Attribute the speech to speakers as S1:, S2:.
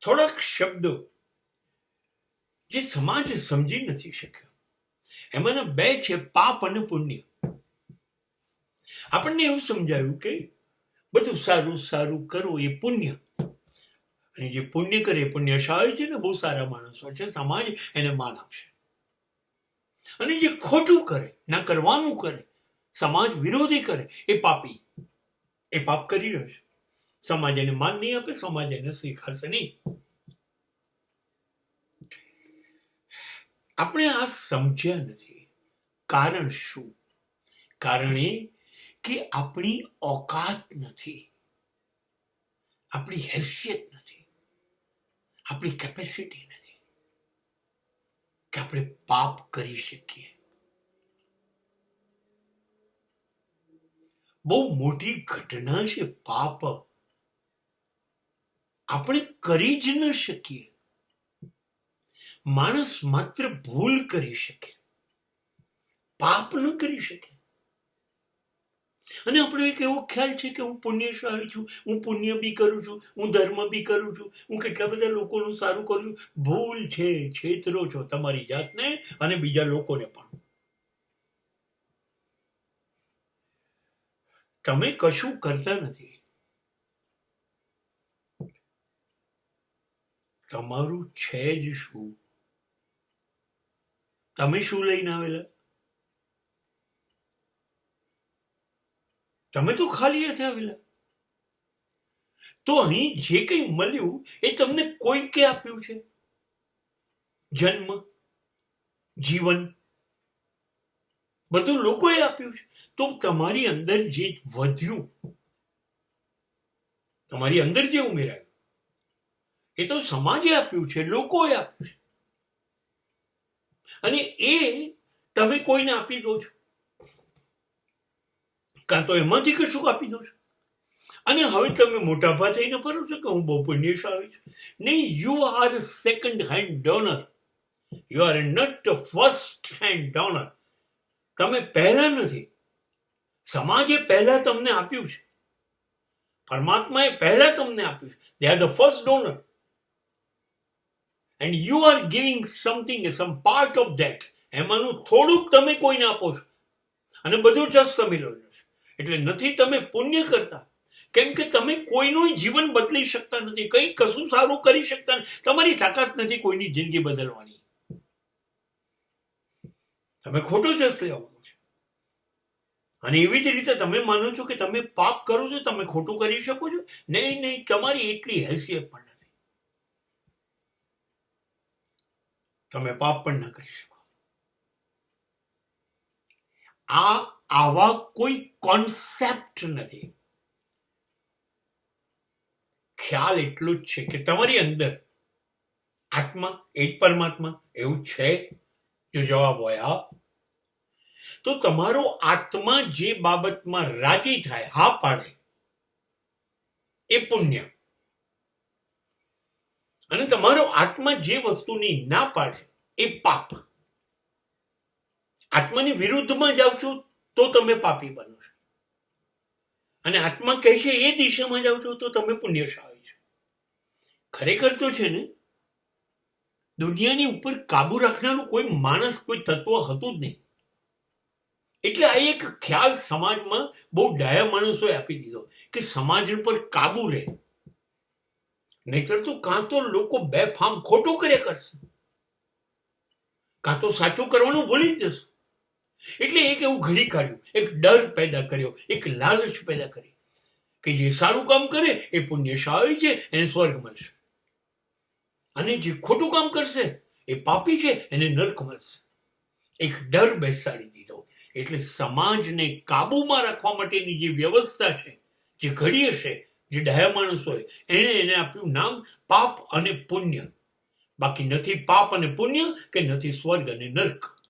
S1: થોડાક શબ્દો જે સમાજ સમજી નથી શક્યો. એમાંના બે છે પાપ અને પુણ્ય. આપણને એવું સમજાયું કે બધું સારું સારું કરો એ પુણ્ય, અને જે પુણ્ય કરે એ પુણ્યશાળી છે ને, બહુ સારા માણસો છે, સમાજ એને માન આપશે. અને જે ખોટું કરે, ના કરવાનું કરે, સમાજ વિરોધી કરે, એ પાપી, એ પાપ કરી રહ્યો છે. સમાજ એને માન નહીં આપે, સમાજ એને સ્વીકારશે નહીં. આપણે આ સમજ્યા નથી. કારણ શું? કારણ એ કે આપણી ઓકાત નથી, આપણી હેસિયત નથી, આપણી કેપેસિટી નથી કે આપણે પાપ કરી શકીએ. બહુ મોટી ઘટના છે પાપ. આપણે કરી જ ન શકીએ. માણસ માત્ર ભૂલ કરી શકે, પાપ ન કરી શકે. અને આપણો એક એવો ખ્યાલ છે કે હું પુણ્યશાળી છું, હું પુણ્ય બી કરું છું, હું ધર્મ બી કરું છું, હું કેટલા બધા લોકોનું સારું કરું છું. ભૂલ છે, છેતરો છો તમારી જાતને અને બીજા લોકોને પણ. તમે કશું કરતા નથી. તમારું છે જ શું? તમે શું લઈને આવેલા? તમે તો ખાલી હાથે આવેલા. તો અહીં જે કંઈ મળ્યું એ તમને કોઈકે આપ્યું છે. જન્મ, જીવન, બધું લોકોએ આપ્યું છે. તો તમારી અંદર જે વધ્યું, તમારી અંદર જે ઉમેરાયું, એ તો સમાજે આપ્યું છે, લોકોએ આપ્યું છે. અને એ તમે કોઈને આપી દો છો, કાં તો એમાંથી કશું આપી દો છો. અને હવે તમે મોટાભા થઈને ફરો છો કે હું બહુ પુણ્યશાળી છું. નહીં, you are second hand donor, you are not first hand donor. તમે પહેલા નથી. સમાજે પહેલા તમને આપ્યું છે, પરમાત્માએ પહેલા તમને આપ્યું છે. They are the first donor, and you are giving something, some part of that. એમાંનું થોડુંક તમે કોઈને આપો છો અને બધું જસ તમે લો છો. એટલે નથી તમે પુણ્ય કરતા, કેમ કે તમે કોઈનું જીવન બદલી શકતા નથી, કંઈ કશું સારું કરી શકતા નથી. તમારી તાકાત નથી કોઈની જિંદગી બદલવાની. તમે ખોટો જસ લેવાનો છે. અને એવી જ રીતે તમે માનો છો કે તમે પાપ કરો છો, તમે ખોટું કરી શકો છો. નહીં નહીં, તમારી એટલી હેસિયત પણ નથી. તમે પાપ પણ ના કરી શકો. આવા કોઈ કોન્સેપ્ટ નથી. ખ્યાલ એટલું જ છે કે તમારી અંદર આત્મા એ જ પરમાત્મા, એવું છે? જો જવાબ હોય હા, તો તમારો આત્મા જે બાબતમાં રાજી થાય, હા પાડે, એ પુણ્ય. અને તમારો આત્મા જે વસ્તુની ના પાડે એ પાપ. આત્માની વિરુદ્ધમાં જાઓ છો તો તમે પાપી બનો છો. અને આત્મા કહે છે એ દિશામાં જાઓ છો તો તમે પુણ્યશાળી છો. ખરેખર તો છે ને, દુનિયાની ઉપર કાબુ રાખનારું કોઈ માણસ, કોઈ તત્વ હતું જ નહીં. એટલે આ એક ખ્યાલ સમાજમાં બહુ ડાયા માણસોએ આપી દીધો કે સમાજ પર કાબુ રહે. નહીતર તો કાં તો લોકો બેફામ ખોટું કર્યા કરશે, કાં તો સાચું કરવાનું ભૂલી જશે. એટલે એક એવું ઘડી કાઢ્યું, એક ડર પેદા કર્યો, એક લાલચ પેદા કરી કે જે સારું કામ કરે એ પુણ્યશાળી છે, એને સ્વર્ગ મળશે. અને જે ખોટું કામ કરશે એ પાપી છે, એને નર્ક મળશે. એક ડર બેસાડી દીધો. એટલે સમાજને કાબુમાં રાખવા માટેની જે વ્યવસ્થા છે, જે ઘડી હશે, જે ડાયા માણસોએ, એને આપ્યું નામ પાપ અને પુણ્ય. બાકી નથી પાપ અને પુણ્ય, કે નથી સ્વર્ગ અને નર્ક.